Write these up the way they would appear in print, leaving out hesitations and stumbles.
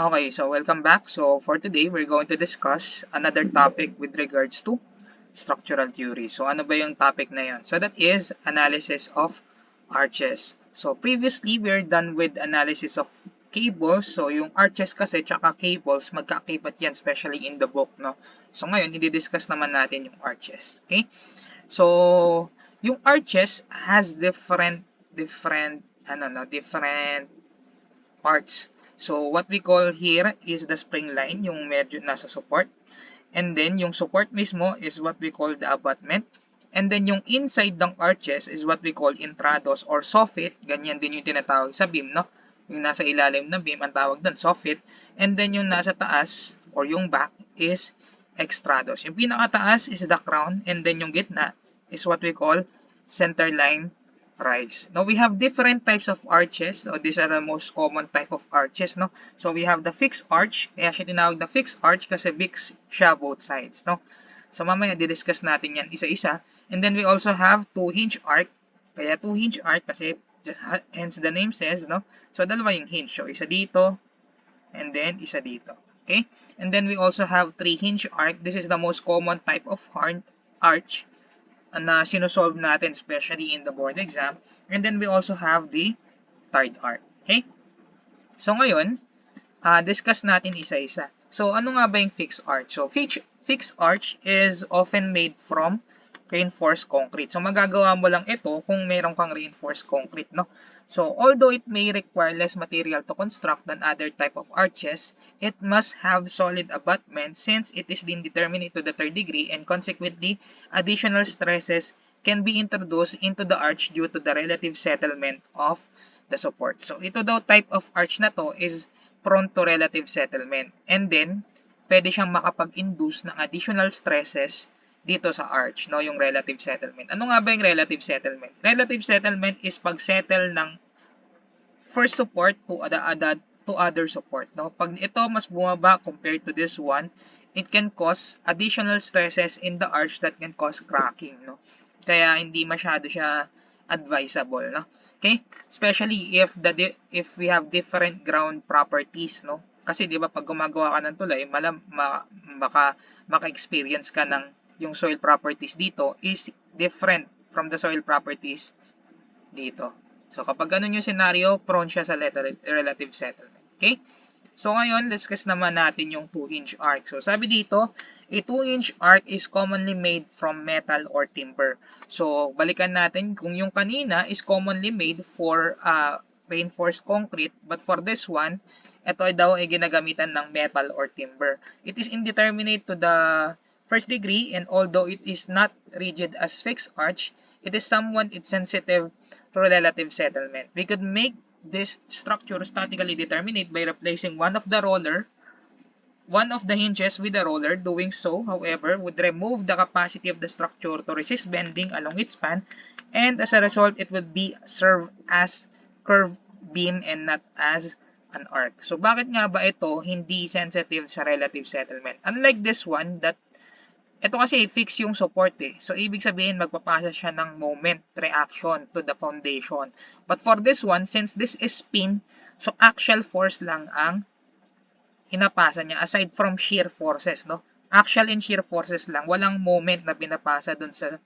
Okay, so welcome back. So for today, we're going to discuss another topic with regards to structural theory. So ano ba yung topic na yun? So that is analysis of arches. So previously, we're done with analysis of cables. So yung arches kasi tsaka cables, magkakakibat yan, especially in the book, no? So ngayon, i-discuss naman natin yung arches. Okay? So yung arches has different parts. So, what we call here is the spring line, yung medyo nasa support. And then, yung support mismo is what we call the abutment. And then, yung inside ng arches is what we call intrados or soffit. Ganyan din yung tinatawag sa beam, no? Yung nasa ilalim ng beam, ang tawag doon, soffit. And then, yung nasa taas or yung back is extrados. Yung pinakataas is the crown. And then, yung gitna is what we call center line rise. Now, we have different types of arches. So, these are the most common type of arches, no? So, we have the fixed arch. Kaya siya tinawag na fixed arch kasi fixed siya both sides, no? So, mamaya, di-discuss natin yan isa-isa. And then, we also have two-hinge arch. Kaya two-hinge arch kasi, hence the name says, no? So, dalawa yung hinge. So, isa dito, and then isa dito. Okay? And then, we also have three-hinge arch. This is the most common type of arch na sinusolve natin, especially in the board exam. And then we also have the third arc. Okay? So ngayon, discuss natin isa-isa. So ano nga ba yung fixed arch? So fixed arch is often made from reinforced concrete. So magagawa mo lang ito kung meron kang reinforced concrete, no? So although it may require less material to construct than other type of arches, it must have solid abutment since it is indeterminate to the third degree and consequently additional stresses can be introduced into the arch due to the relative settlement of the support. So ito daw type of arch na to is prone to relative settlement and then pwede siyang makapag-induce ng additional stresses dito sa arch, no, yung relative settlement. Ano nga ba yung relative settlement? Relative settlement is pag-settle ng first support to other support, no? Pag ito mas bumaba compared to this one, it can cause additional stresses in the arch that can cause cracking, no? Kaya hindi masyado siya advisable, no? Okay? Especially if we have different ground properties, no? Kasi 'di ba pag gumagawa ka ng tulay, maka-experience ka ng yung soil properties dito is different from the soil properties dito. So, kapag ganun yung scenario, prone siya sa relative settlement. Okay? So, ngayon, discuss naman natin yung 2-hinge arc. So, sabi dito, a 2-hinge arc is commonly made from metal or timber. So, balikan natin kung yung kanina is commonly made for reinforced concrete, but for this one, ito daw ay ginagamitan ng metal or timber. It is indeterminate to the first degree, and although it is not rigid as fixed arch, it is somewhat sensitive to relative settlement. We could make this structure statically determinate by replacing one of the hinges with a roller. Doing so, however, would remove the capacity of the structure to resist bending along its span, and as a result, it would be serve as curved beam and not as an arc. So, bakit nga ba ito hindi sensitive sa relative settlement? Unlike this one, that ito kasi fix yung support eh. So, ibig sabihin, magpapasa siya ng moment reaction to the foundation. But for this one, since this is spin, so axial force lang ang hinapasa niya aside from shear forces, no? Axial and shear forces lang. Walang moment na pinapasa dun sa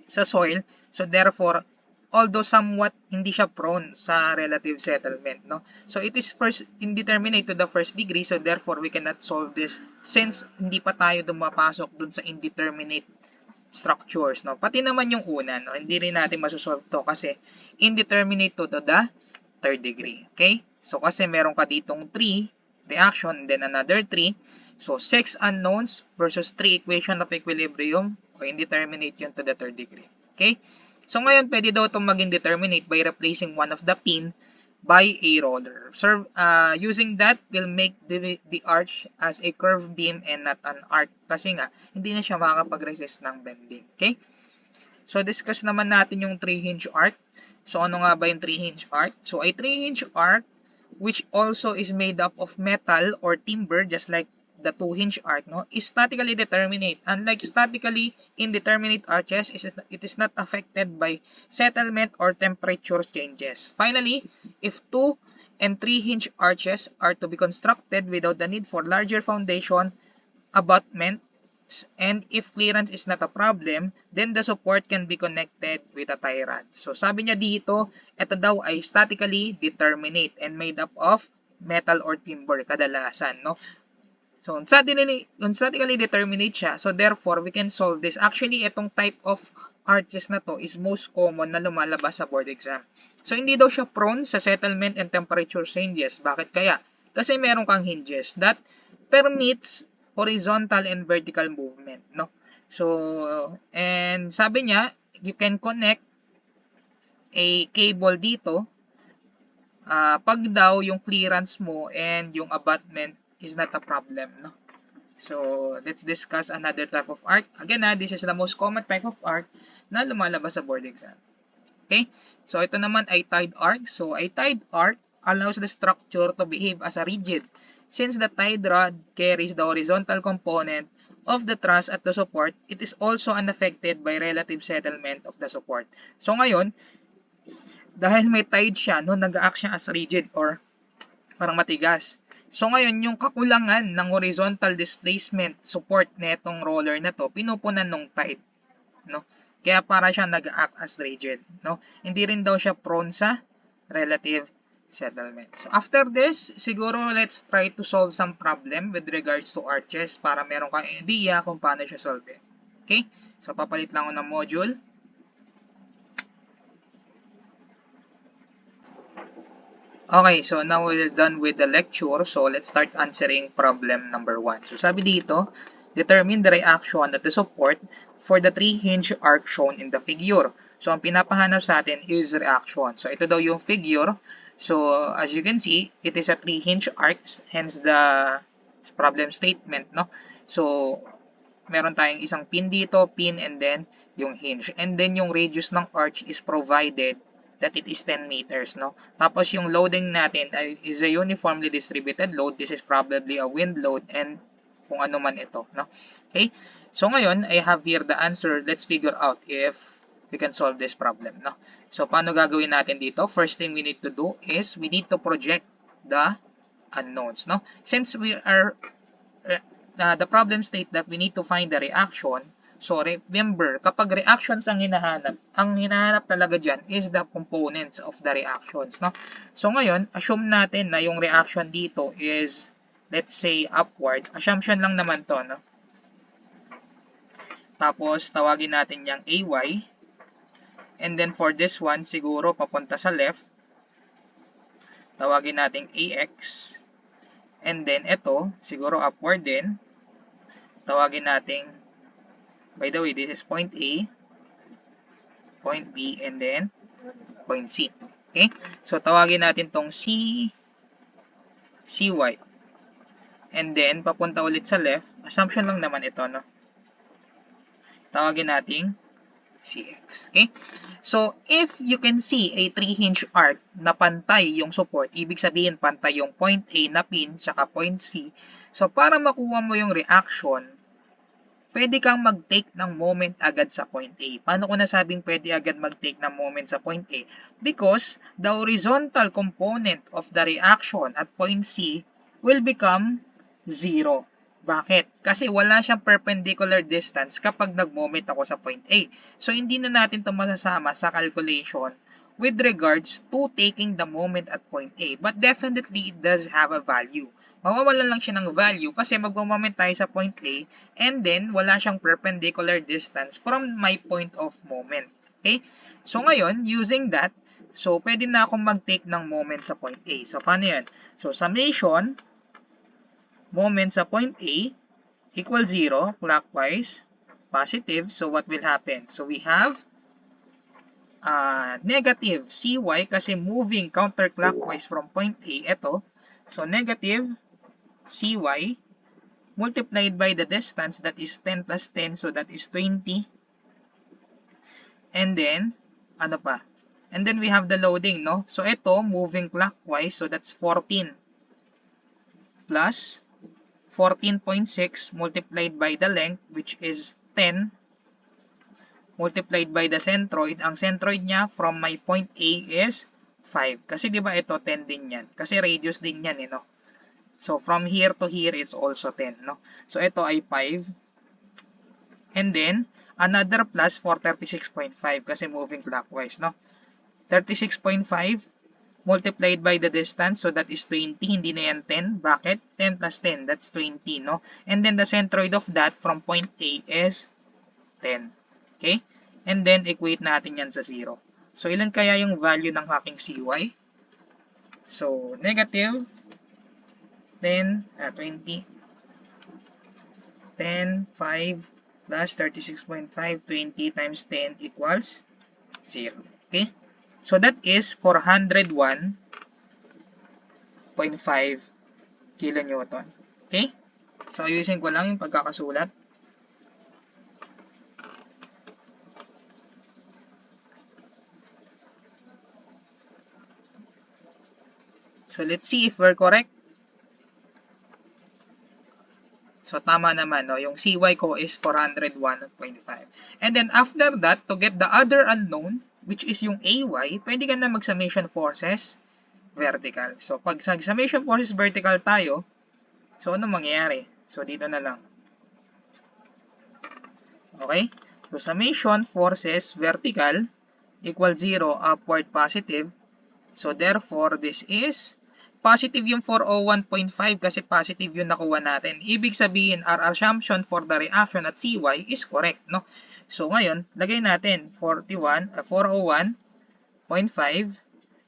soil. So, therefore, although somewhat hindi siya prone sa relative settlement, no? So it is first indeterminate to the first degree, so therefore we cannot solve this since hindi pa tayo dumapasok dun sa indeterminate structures, no? Pati naman yung una, no? Hindi rin natin masosolve to kasi indeterminate to the third degree. Okay? So kasi meron ka ditong 3 reaction and then another 3. So 6 unknowns versus 3 equation of equilibrium o indeterminate yun to the third degree. Okay? So, ngayon, pwede daw itong maging determinate by replacing one of the pin by a roller. So, using that, will make the arch as a curved beam and not an arc. Kasi nga, hindi na siya makakapag-resist ng bending. Okay? So, discuss naman natin yung 3-hinge arc. So, ano nga ba yung 3-hinge arc? So, a 3-hinge arc, which also is made up of metal or timber, just like the 2-hinge arc, no, is statically determinate. Unlike statically indeterminate arches, it is not affected by settlement or temperature changes. Finally, if 2 and 3-hinge arches are to be constructed without the need for larger foundation abutments, and if clearance is not a problem, then the support can be connected with a tie rod. So sabi niya dito, ito daw ay statically determinate and made up of metal or timber kadalasan, no? So, statically determinate siya. So, therefore, we can solve this. Actually, itong type of arches na to is most common na lumalabas sa board exam. So, hindi daw siya prone sa settlement and temperature changes. Bakit kaya? Kasi meron kang hinges that permits horizontal and vertical movement, no? So, and sabi niya, you can connect a cable dito pag daw yung clearance mo and yung abutment is not a problem, no? So, let's discuss another type of arc. Again, this is the most common type of arc na lumalabas sa board exam. Okay? So, ito naman ay tied arc. So, a tied arc allows the structure to behave as a rigid since the tied rod carries the horizontal component of the truss at the support. It is also unaffected by relative settlement of the support. So, ngayon, dahil may tied siya, no, nag-act siya as rigid or parang matigas. So ngayon, yung kakulangan ng horizontal displacement support netong roller na to, pinupunan nung tied, no? Kaya para siyang nag-act as rigid, no? Hindi rin daw siya prone sa relative settlement. So after this, siguro let's try to solve some problem with regards to arches para meron kang idea kung paano siya solve. Okay? So papalit lang ako ng module. Okay, so now we're done with the lecture. So let's start answering problem number 1. So sabi dito, determine the reaction at the support for the 3-hinge arc shown in the figure. So ang pinapahanap sa atin is reaction. So ito daw yung figure. So as you can see, it is a 3-hinge arc, hence the problem statement, no? So meron tayong isang pin dito, pin, and then yung hinge. And then yung radius ng arch is provided that it is 10 meters, no? Tapos yung loading natin is a uniformly distributed load. This is probably a wind load and kung ano man ito, no? Okay? So ngayon, I have here the answer. Let's figure out if we can solve this problem, no? So paano gagawin natin dito? First thing we need to do is we need to project the unknowns, no? Since we are the problem state that we need to find the reaction. So, remember, kapag reactions ang hinahanap talaga dyan is the components of the reactions, no? So, ngayon, assume natin na yung reaction dito is, let's say, upward. Assumption lang naman to, no? Tapos, tawagin natin yung AY. And then, for this one, siguro, papunta sa left. Tawagin natin AX. And then, ito, siguro upward din. Tawagin natin, by the way, this is point A, point B, and then point C. Okay? So, tawagin natin tong CY. And then, papunta ulit sa left. Assumption lang naman ito, no? Tawagin natin CX. Okay? So, if you can see a 3-hinge arc na pantay yung support, ibig sabihin pantay yung point A na pin, tsaka point C. So, para makuha mo yung reaction, pwede kang mag-take ng moment agad sa point A. Paano ko nasabing pwede agad mag-take ng moment sa point A? Because the horizontal component of the reaction at point C will become 0. Bakit? Kasi wala siyang perpendicular distance kapag nag-moment ako sa point A. So, hindi na natin ito masasama sa calculation with regards to taking the moment at point A. But definitely, it does have a value. Mawawalan lang siya ng value kasi magmo-moment tayo sa point A and then wala siyang perpendicular distance from my point of moment. Okay? So ngayon, using that, so pwede na akong mag-take ng moment sa point A. So paano yan? So summation, moment sa point A equals 0, clockwise, positive. So what will happen? So we have negative CY kasi moving counterclockwise from point A. Ito. So negative CY multiplied by the distance, that is 10 plus 10, so that is 20. And then, ano pa? And then we have the loading, no? So ito, moving clockwise, so that's 14 plus 14.6 multiplied by the length, which is 10, multiplied by the centroid. Ang centroid niya from my point A is 5. Kasi di ba ito 10 din yan? Kasi radius din yan, no? So, from here to here, it's also 10, no? So, ito ay 5. And then, another plus for 36.5 kasi moving clockwise, no? 36.5 multiplied by the distance, so that is 20, hindi na yan 10. Bakit? 10 plus 10, that's 20, no? And then the centroid of that from point A is 10. Okay? And then, equate natin yan sa 0. So, ilan kaya yung value ng aking CY? So, negative 10, 20, 10, 5, plus 36.5, 20 times 10 equals 0. Okay? So, that is 401.5 kilonewton. Okay? So, ayusin ko lang yung pagkakasulat. So, let's see if we're correct. So, tama naman, no? Yung CY ko is 401.5. And then, after that, to get the other unknown, which is yung AY, pwede ka na mag-summation forces vertical. So, pag summation forces vertical tayo, so, ano mangyayari? So, dito na lang. Okay? So, summation forces vertical equal 0, upward positive. So, therefore, this is positive yung 401.5 kasi positive yung nakuha natin. Ibig sabihin, our assumption for the reaction at CY is correct, no? So, ngayon, lagay natin 401.5.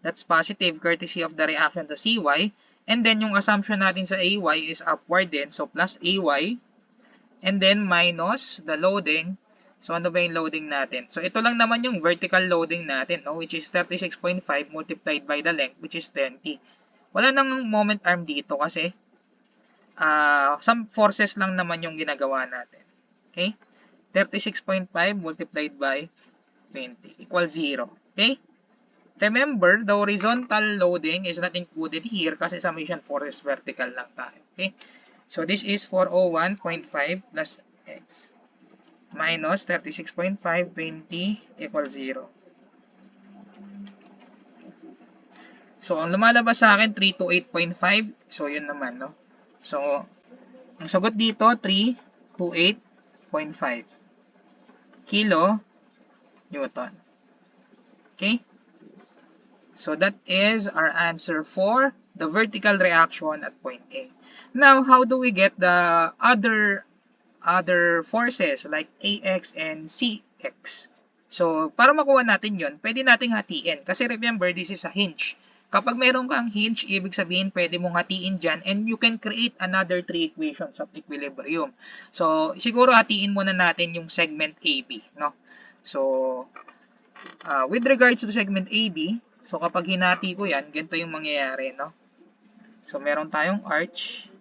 That's positive courtesy of the reaction to CY. And then, yung assumption natin sa AY is upward din. So, plus AY. And then, minus the loading. So, ano ba yung loading natin? So, ito lang naman yung vertical loading natin, no? Which is 36.5 multiplied by the length, which is 20. Wala nang moment arm dito kasi some forces lang naman yung ginagawa natin. Okay? 36.5 multiplied by 20 equals 0. Okay? Remember, the horizontal loading is not included here kasi summation forces vertical lang tayo. Okay? So, this is 401.5 plus x minus 36.5, 20 equals 0. So, ang lumalabas sa akin, 328.5. So, yun naman, no? So, ang sagot dito, 328.5 kilo Newton. Okay? So, that is our answer for the vertical reaction at point A. Now, how do we get the other forces like AX and CX? So, para makuha natin yun, pwede nating hatiin. Kasi remember, this is a hinge. Kapag meron kang hinge, ibig sabihin pwede mong hatiin dyan and you can create another 3 equations of equilibrium. So, siguro hatiin muna natin yung segment AB, no? So, with regards to segment AB, so kapag hinati ko yan, ganito yung mangyayari, no? So, meron tayong arch.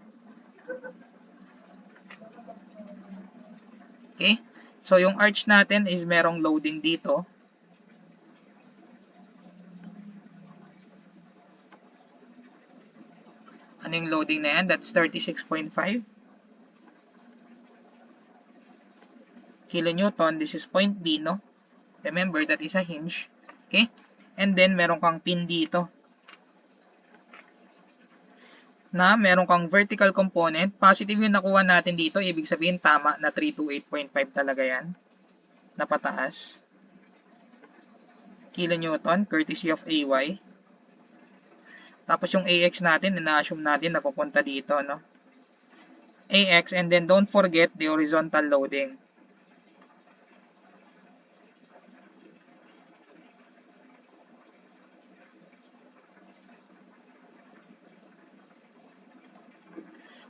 Okay? So, yung arch natin is merong loading dito. Ano yung loading na yan? That's 36.5 kilonewton. This is point B, no? Remember, that is a hinge. Okay? And then, meron kang pin dito. Na meron kang vertical component. Positive yung nakuha natin dito. Ibig sabihin, tama na 328.5 talaga yan. Na pataas. Kilonewton, courtesy of AY. Tapos yung AX natin, ina-assume natin na pupunta dito, no? AX, and then don't forget the horizontal loading.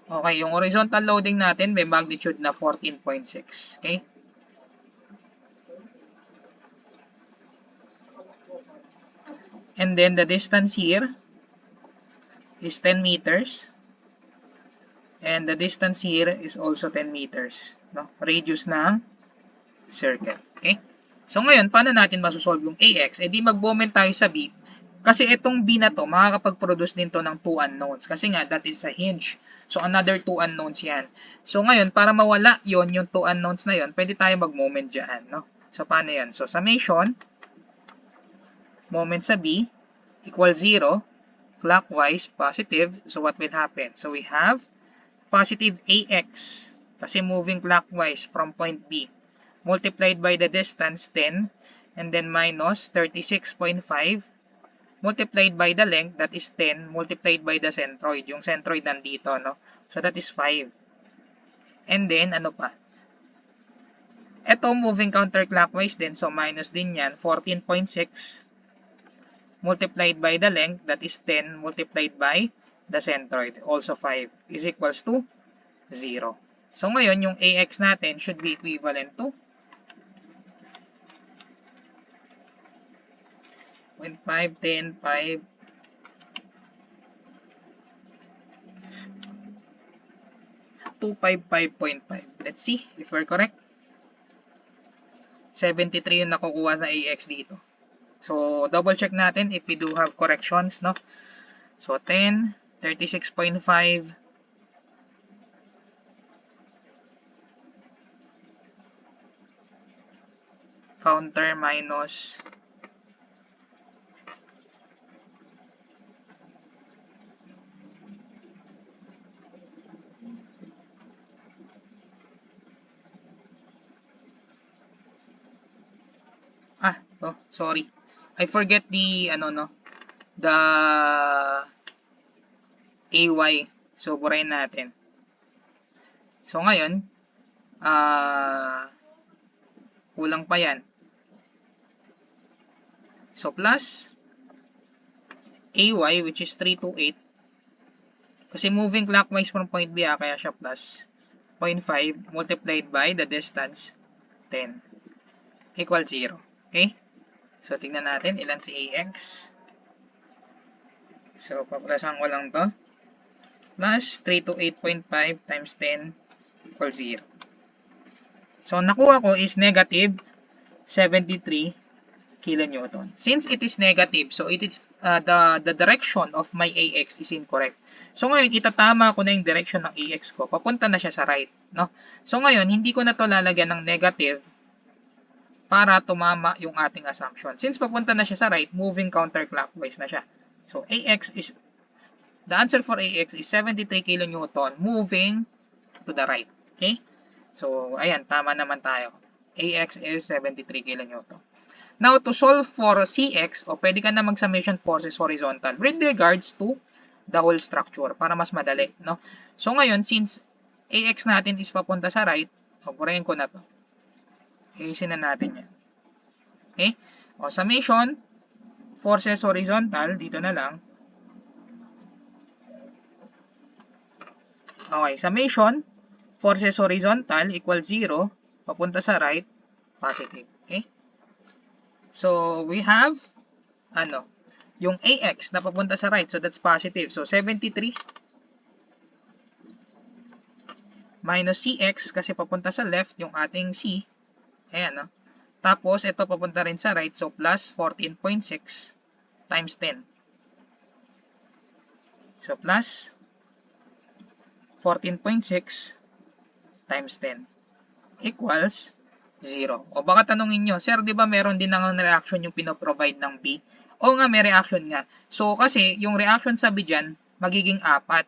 Okay, yung horizontal loading natin may magnitude na 14.6. Okay? And then the distance here is 10 meters. And the distance here is also 10 meters. No? Radius ng circle. Okay? So ngayon, paano natin masosolve yung AX? E di mag-moment tayo sa B. Kasi itong B na to, makakapag-produce din to ng 2 unknowns. Kasi nga, that is a hinge. So another 2 unknowns yan. So ngayon, para mawala yon yung 2 unknowns na yon, pwede tayo mag-moment dyan. No? So paano yan? So summation, moment sa B, equals 0, clockwise, positive. So what will happen? So we have positive AX, kasi moving clockwise from point B, multiplied by the distance 10, and then minus 36.5, multiplied by the length, that is 10, multiplied by the centroid. Yung centroid nandito, no? So that is 5. And then, ano pa? Ito, moving counterclockwise din, so minus din yan, 14.6, multiplied by the length, that is 10, multiplied by the centroid, also 5, is equals to 0. So ngayon, yung AX natin should be equivalent to 0.5, 10, 5, 255.5. Let's see if we're correct. 73 yung nakukuha sa AX dito. So, double check natin if we do have corrections, no? So, 10, 36.5, counter minus 'to. Sorry. I forget the the AY. So burahin natin. So ngayon, kulang pa 'yan. So plus AY, which is 328. Kasi moving clockwise from point B, kaya siya plus 0.5 multiplied by the distance 10 equals 0. Okay? So tingnan natin ilan si AX. So paplasan ko lang to. Plus 328.5 times 10 equals 0. So nakuha ko is negative 73 kilonewton. Since it is negative, so it is the direction of my AX is incorrect. So ngayon itatama ko na yung direction ng AX ko. Papunta na siya sa right, no? So ngayon hindi ko na to lalagyan ng negative para tumama yung ating assumption. Since papunta na siya sa right, moving counterclockwise na siya. So AX is the answer for AX is 73 kilonewton moving to the right. Okay? So ayan, tama naman tayo. AX is 73 kilonewton. Now, to solve for CX, pwede ka na mag-summation forces horizontal with regards to the whole structure para mas madali, no? So, ngayon, since AX natin is papunta sa right, burahin ko na to. Ayusin na natin yan. Okay? Summation forces horizontal, dito na lang. Okay, summation forces horizontal equals 0, papunta sa right, positive. Okay? So, we have, yung AX na papunta sa right. So, that's positive. So, 73 minus CX kasi papunta sa left yung ating C. Ayan, no? Tapos, ito papunta rin sa right. So, plus 14.6 times 10. So, plus 14.6 times 10 equals 0. O baka tanungin nyo, sir, di ba meron din ng reaction yung pinoprovide ng B? O nga, may reaction nga. So, kasi, yung reaction sa B dyan, magiging 4.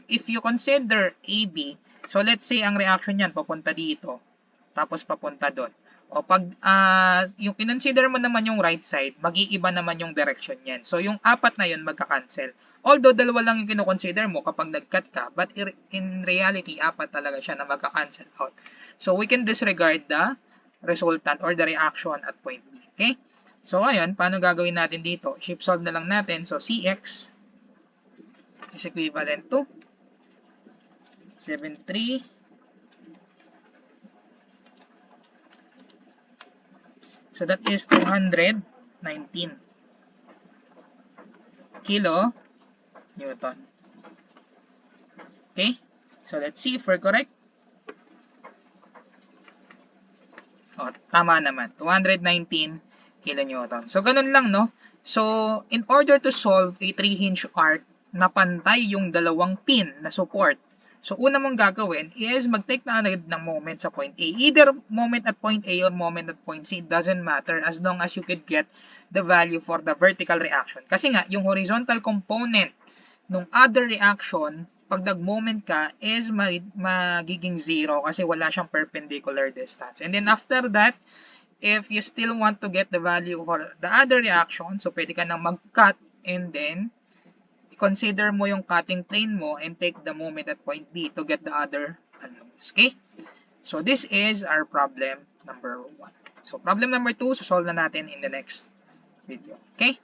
If you consider AB, so let's say, ang reaction yan, papunta dito, tapos papunta doon. O pag, yung kinonsider mo naman yung right side, mag-iiba naman yung direction yan. So, yung 4 na yun, magka-cancel. Although, dalawa lang yung kinoconsider mo kapag nag-cut ka, but in reality, 4 talaga siya na magka-cancel out. So, we can disregard the resultant or the reaction at point B. Okay? So, ngayon, paano gagawin natin dito? Shift solve na lang natin. So, CX is equivalent to 73 so, that is 219 kilo Newton. Okay? So, let's see if we're correct. Tama naman. 219 kilonewton. So, ganun lang, no? So, in order to solve a 3-hinge arc na pantay yung dalawang pin na support, So, una mong gagawin is mag-take na agad ng moment sa point A. Either moment at point A or moment at point C, it doesn't matter as long as you could get the value for the vertical reaction. Kasi nga, yung horizontal component ng other reaction, pag nag-moment ka, is magiging 0 kasi wala siyang perpendicular distance. And then after that, if you still want to get the value for the other reaction, so pwede ka nang mag-cut and then consider mo yung cutting plane mo and take the moment at point B to get the other unknowns. Okay? So, this is our problem number 1. So, problem number 2, solve na natin in the next video. Okay?